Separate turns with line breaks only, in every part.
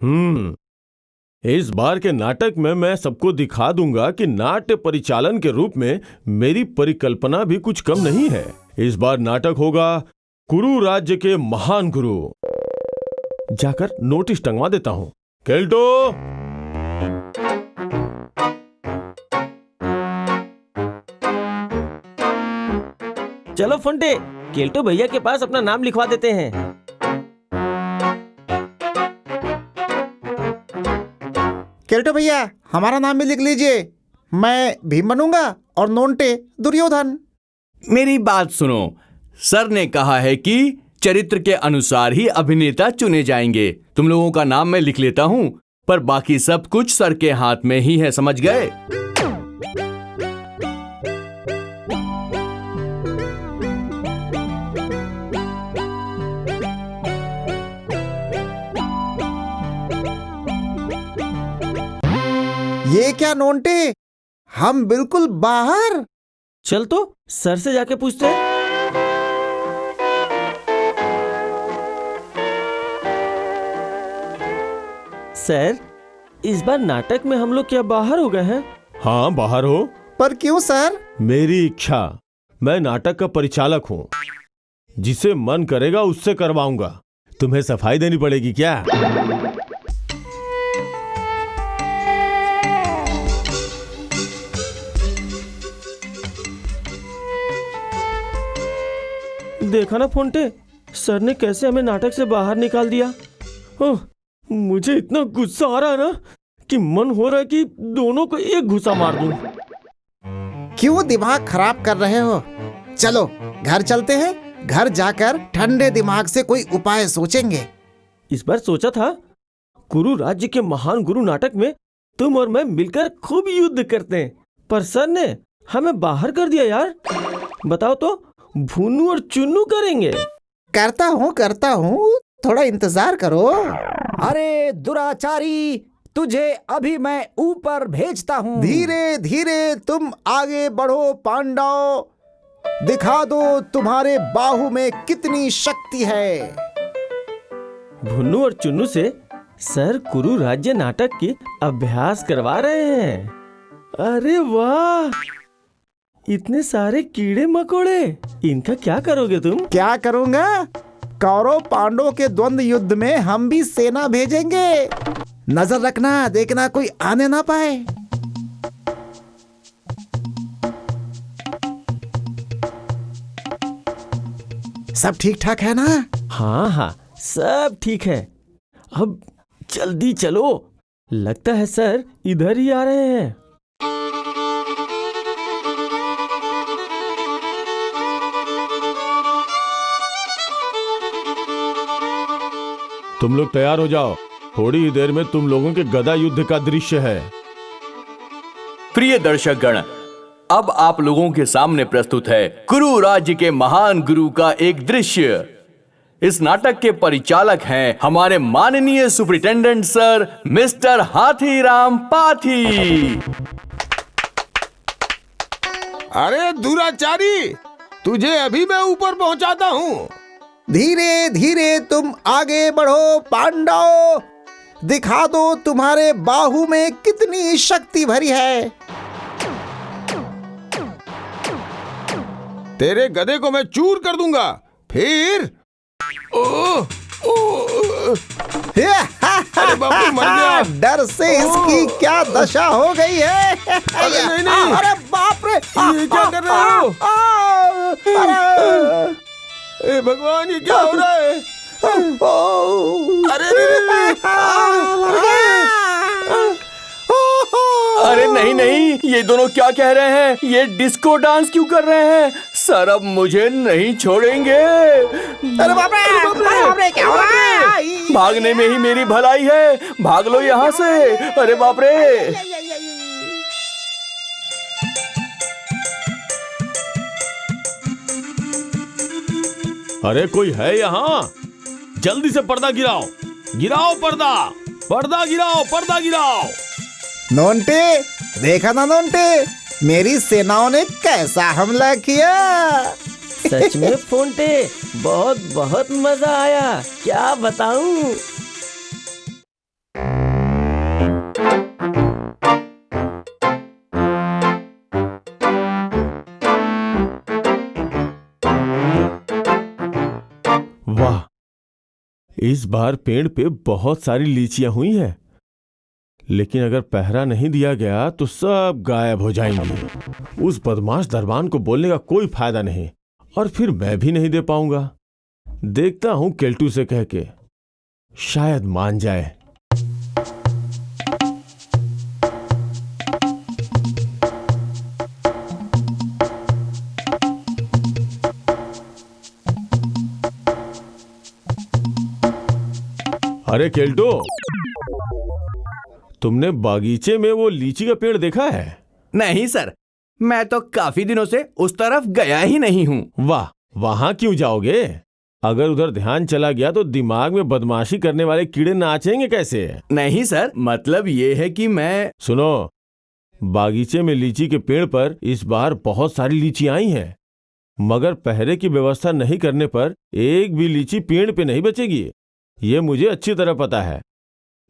इस बार के नाटक में मैं सबको दिखा दूंगा कि नाट्य परिचालन के रूप में मेरी परिकल्पना भी कुछ कम नहीं है। इस बार नाटक होगा कुरु राज्य के महान गुरु। जाकर नोटिस टंगवा देता हूं। केल्टो,
चलो फंटे, केल्टो भैया के पास अपना नाम लिखवा देते हैं।
केल्टो भैया, हमारा नाम भी लिख लीजिए। मैं भीम बनूंगा और नोंटे दुर्योधन।
मेरी बात सुनो, सर ने कहा है कि चरित्र के अनुसार ही अभिनेता चुने जाएंगे। तुम लोगों का नाम मैं लिख लेता हूं, पर बाकी सब कुछ सर के हाथ में ही है, समझ गए?
ये क्या नोंटे, हम बिल्कुल बाहर।
चल तो सर से जाके पूछते हैं। सर, इस बार नाटक में हम लोग क्या बाहर हो गए हैं?
हाँ बाहर हो।
पर क्यों सर?
मेरी इच्छा। मैं नाटक का परिचालक हूं। जिसे मन करेगा उससे करवाऊंगा। तुम्हें सफाई देनी पड़ेगी क्या?
देखा ना फोंटे, सर ने कैसे हमें नाटक से बाहर निकाल दिया। ओह, मुझे इतना गुस्सा आ रहा है ना कि मन हो रहा है कि दोनों को एक घुसा मार दूं।
क्यों दिमाग खराब कर रहे हो? चलो घर चलते हैं। घर जाकर ठंडे दिमाग से कोई उपाय सोचेंगे।
इस बार सोचा था कुरु राज्य के महान गुरु नाटक में तुम और मैं मिलकर खूब युद्ध करते हैं, पर सर ने हमें बाहर कर दिया यार। बताओ तो, भुन्नू और चुन्नू करेंगे।
करता हूँ, थोड़ा इंतजार करो।
अरे दुराचारी, तुझे अभी मैं ऊपर भेजता हूँ।
धीरे धीरे तुम आगे बढ़ो पांडव। दिखा दो तुम्हारे बाहु में कितनी शक्ति है।
भुन्नू और चुन्नू से सर कुरु राज्य नाटक की अभ्यास करवा रहे हैं। अरे वाह, इतने सारे कीड़े मकोड़े, इनका क्या करोगे तुम?
क्या करूंगा? कौरव पांडवों के द्वंद्व युद्ध में हम भी सेना भेजेंगे। नजर रखना, देखना कोई आने ना पाए। सब ठीक ठाक है ना?
हाँ हाँ, सब ठीक है। अब जल्दी चलो, लगता है सर इधर ही आ रहे हैं।
तुम लोग तैयार हो जाओ। थोड़ी ही देर में तुम लोगों के गदा युद्ध का दृश्य है।
प्रिय दर्शकगण, अब आप लोगों के सामने प्रस्तुत है कुरु राज्य के महान गुरु का एक दृश्य। इस नाटक के परिचालक हैं हमारे माननीय सुपरिटेंडेंट सर मिस्टर हाथीराम पाथी।
अरे दुराचारी, तुझे अभी मैं ऊपर पहुंचाता हूँ।
धीरे धीरे तुम आगे बढ़ो पांडव। दिखा दो तुम्हारे बाहु में कितनी शक्ति भरी है।
तेरे गधे को मैं चूर कर दूंगा। फिर अरे बाबू, मर गया।
डर से इसकी क्या दशा हो गई है।
अरे नहीं नहीं,
अरे बाप रे,
ये क्या कर रहे हो? ए भगवान, ये क्या हो रहा है? अरे
अरे नहीं नहीं, ये दोनों क्या कह रहे हैं? ये डिस्को डांस क्यों कर रहे हैं? सर अब मुझे नहीं छोड़ेंगे।
अरे बाप रे, क्या हो रहा है?
भागने में ही मेरी भलाई है, भाग लो यहाँ से। अरे बाप रे।
अरे कोई है यहाँ? जल्दी से पर्दा गिराओ, गिराओ पर्दा, पर्दा गिराओ, पर्दा गिराओ।
नोंटे, देखा ना नोंटे, मेरी सेनाओं ने कैसा हमला किया।
सच में फोंटे, बहुत बहुत मजा आया, क्या बताऊं।
इस बार पेड़ पे बहुत सारी लीचियां हुई हैं, लेकिन अगर पहरा नहीं दिया गया तो सब गायब हो जाएंगी। उस बदमाश दरबान को बोलने का कोई फायदा नहीं, और फिर मैं भी नहीं दे पाऊंगा। देखता हूं केल्टू से कह के, शायद मान जाए। अरे केल्टो, तुमने बागीचे में वो लीची का पेड़ देखा है?
नहीं सर, मैं तो काफी दिनों से उस तरफ गया ही नहीं हूँ।
वाह, वहां क्यों जाओगे? अगर उधर ध्यान चला गया तो दिमाग में बदमाशी करने वाले कीड़े नाचेंगे कैसे?
नहीं सर, मतलब ये है कि मैं...
सुनो, बागीचे में लीची के पेड़ पर इस बार बहुत सारी लीची आई हैं, मगर पहरे की व्यवस्था नहीं करने पर एक भी लीची पेड़ पे नहीं बचेगी। ये मुझे अच्छी तरह पता है,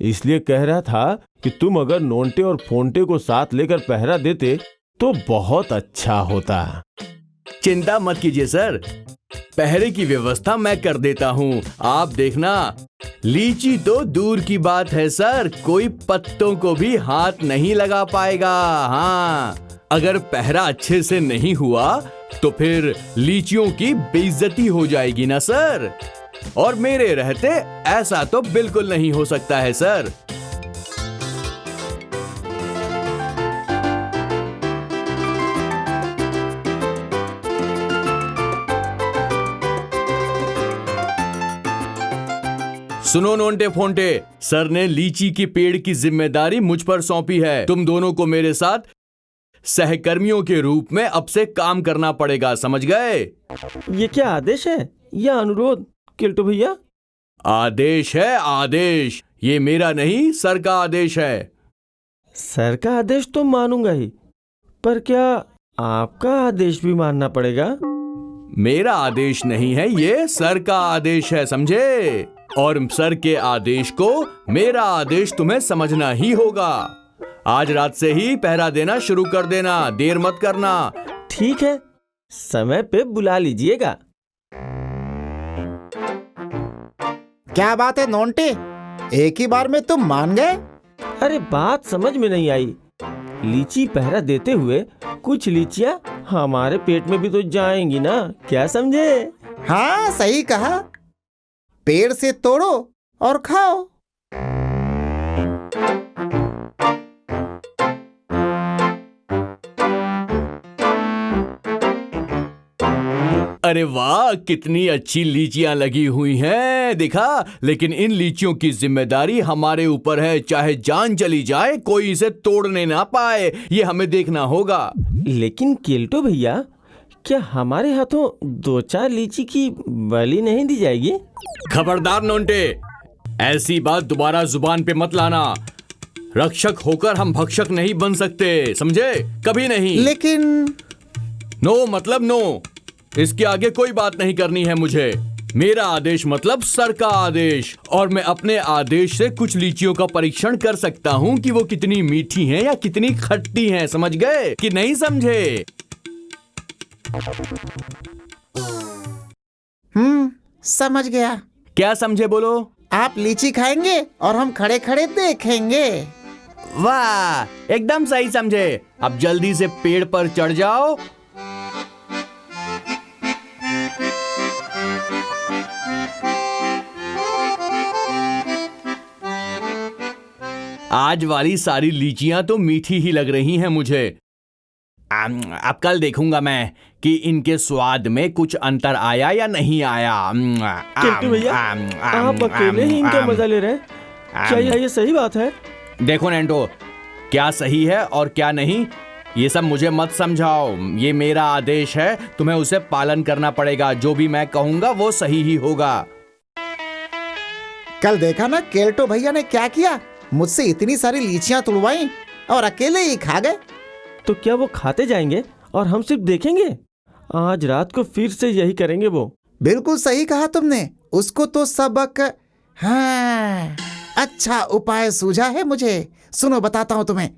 इसलिए कह रहा था कि तुम अगर नोंटे और फोंटे को साथ लेकर पहरा देते तो बहुत अच्छा होता।
चिंता मत कीजिए सर, पहरे की व्यवस्था मैं कर देता हूँ। आप देखना, लीची तो दूर की बात है सर, कोई पत्तों को भी हाथ नहीं लगा पाएगा। हाँ, अगर पहरा अच्छे से नहीं हुआ तो फिर लीचियों की बेइज्जती हो जाएगी ना सर। और मेरे रहते ऐसा तो बिल्कुल नहीं हो सकता है सर। सुनो नोंटे फोंटे, सर ने लीची की पेड़ की जिम्मेदारी मुझ पर सौंपी है। तुम दोनों को मेरे साथ सहकर्मियों के रूप में अब से काम करना पड़ेगा, समझ गए?
ये क्या आदेश है या अनुरोध केल्टो भैया?
आदेश है, आदेश। ये मेरा नहीं, सर का आदेश है।
सर का आदेश तो मानूंगा ही, पर क्या आपका आदेश भी मानना पड़ेगा?
मेरा आदेश नहीं है, ये सर का आदेश है, समझे? और सर के आदेश को मेरा आदेश तुम्हें समझना ही होगा। आज रात से ही पहरा देना शुरू कर देना, देर मत करना।
ठीक है, समय पे बुला लीजिएगा।
क्या बात है नोंटे, एक ही बार में तुम मान गए?
अरे बात समझ में नहीं आई। लीची पहरा देते हुए कुछ लीचियां हमारे पेट में भी तो जाएंगी ना, क्या समझे?
हाँ, सही कहा। पेड़ से तोड़ो और खाओ।
अरे वाह, कितनी अच्छी लीचियां लगी हुई हैं, देखा? लेकिन इन लीचियों की जिम्मेदारी हमारे ऊपर है, चाहे जान चली जाए कोई इसे तोड़ने ना पाए, ये हमें देखना होगा।
लेकिन केल्टो भैया, क्या हमारे हाथों 2-4 लीची की बलि नहीं दी जाएगी?
खबरदार नोंटे, ऐसी बात दोबारा जुबान पे मत लाना। रक्षक होकर हम भक्षक नहीं बन सकते, समझे? कभी नहीं।
लेकिन
नो मतलब नो, इसके आगे कोई बात नहीं करनी है मुझे। मेरा आदेश मतलब सर का आदेश, और मैं अपने आदेश से कुछ लीचियों का परीक्षण कर सकता हूँ कि वो कितनी मीठी हैं या कितनी खट्टी हैं, समझ गए कि नहीं समझे?
समझ गया।
क्या समझे बोलो?
आप लीची खाएंगे और हम खड़े खड़े देखेंगे।
वाह, एकदम सही समझे। अब जल्दी से पेड़ पर चढ़ जाओ। आज वाली सारी लीचियां तो मीठी ही लग रही हैं मुझे। अब कल देखूंगा मैं कि इनके स्वाद में कुछ अंतर आया या नहीं आया।
केल्टो भैया, आप अकेले ही इनका मजा ले रहे हैं, क्या ये सही बात है?
देखो नैंटो, क्या सही है और क्या नहीं ये सब मुझे मत समझाओ। ये मेरा आदेश है, तुम्हें उसे पालन करना पड़ेगा। जो भी मैं कहूंगा वो सही ही होगा।
कल देखा ना केल्टो भैया ने क्या किया, मुझसे इतनी सारी लीचियां तुड़वाई और अकेले ही खा गए।
तो क्या वो खाते जाएंगे और हम सिर्फ देखेंगे? आज रात को फिर से यही करेंगे वो।
बिल्कुल सही कहा तुमने, उसको तो सबक। हाँ, अच्छा उपाय सूझा है मुझे, सुनो बताता हूं तुम्हें।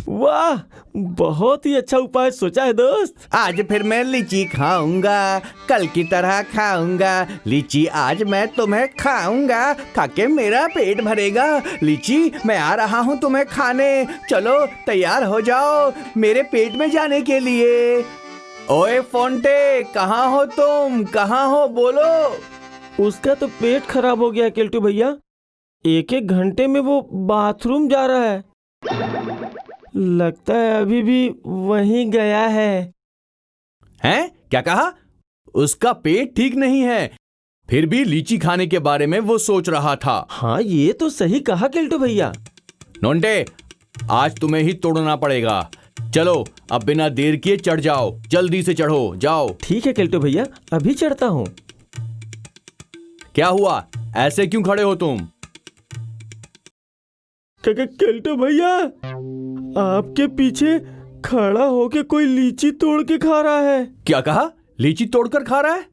वाह, बहुत ही अच्छा उपाय सोचा है दोस्त।
आज फिर मैं लीची खाऊंगा, कल की तरह खाऊंगा। लीची आज मैं तुम्हें खाऊंगा, खाके मेरा पेट भरेगा। लीची मैं आ रहा हूँ तुम्हें खाने, चलो तैयार हो जाओ मेरे पेट में जाने के लिए। ओए फोंटे, कहाँ हो तुम, कहाँ हो, बोलो।
उसका तो पेट खराब हो गया केल्टू भैया, एक एक घंटे में वो बाथरूम जा रहा है। लगता है अभी भी वहीं गया है।
हैं? क्या कहा? उसका पेट ठीक नहीं है, फिर भी लीची खाने के बारे में वो सोच रहा था।
हाँ ये तो सही कहा केल्टू भैया।
नोंटे, आज तुम्हें ही तोड़ना पड़ेगा। चलो अब बिना देर किए चढ़ जाओ, जल्दी से चढ़ो, जाओ।
ठीक है केल्टू भैया, अभी चढ़ता हूँ।
क्या हुआ, ऐसे क्यों खड़े हो तुम?
केल्टू भैया, आपके पीछे खड़ा होके कोई लीची तोड़ के खा रहा है।
क्या कहा? लीची तोड़कर खा रहा है?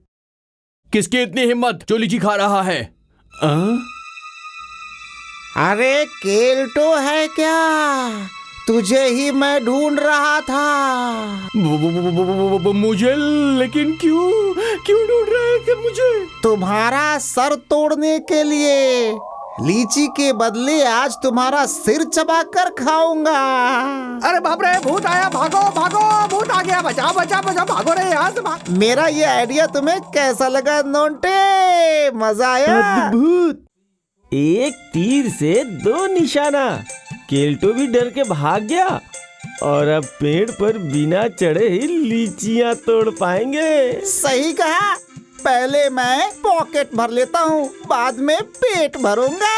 किसकी इतनी हिम्मत जो लीची खा रहा है?
अरे केल्टो है क्या? तुझे ही मैं ढूंढ रहा था।
मुझे? लेकिन क्यों क्यों ढूंढ रहे थे मुझे?
तुम्हारा सर तोड़ने के लिए। लीची के बदले आज तुम्हारा सिर चबाकर खाऊंगा।
अरे बाप रे, भूत आया, भागो भागो, भूत आ गया, बचाओ बचाओ बचाओ, भागो रे यहाँ से भाग।
मेरा ये आइडिया तुम्हें कैसा लगा नोंटे? मजा आया?
अद्भुत, एक तीर से दो निशाना। केल्टो भी डर के भाग गया और अब पेड़ पर बिना चढ़े ही लीचियां तोड़ पाएंगे।
सही कहा। पहले मैं पॉकेट भर लेता हूँ, बाद में पेट भरूंगा।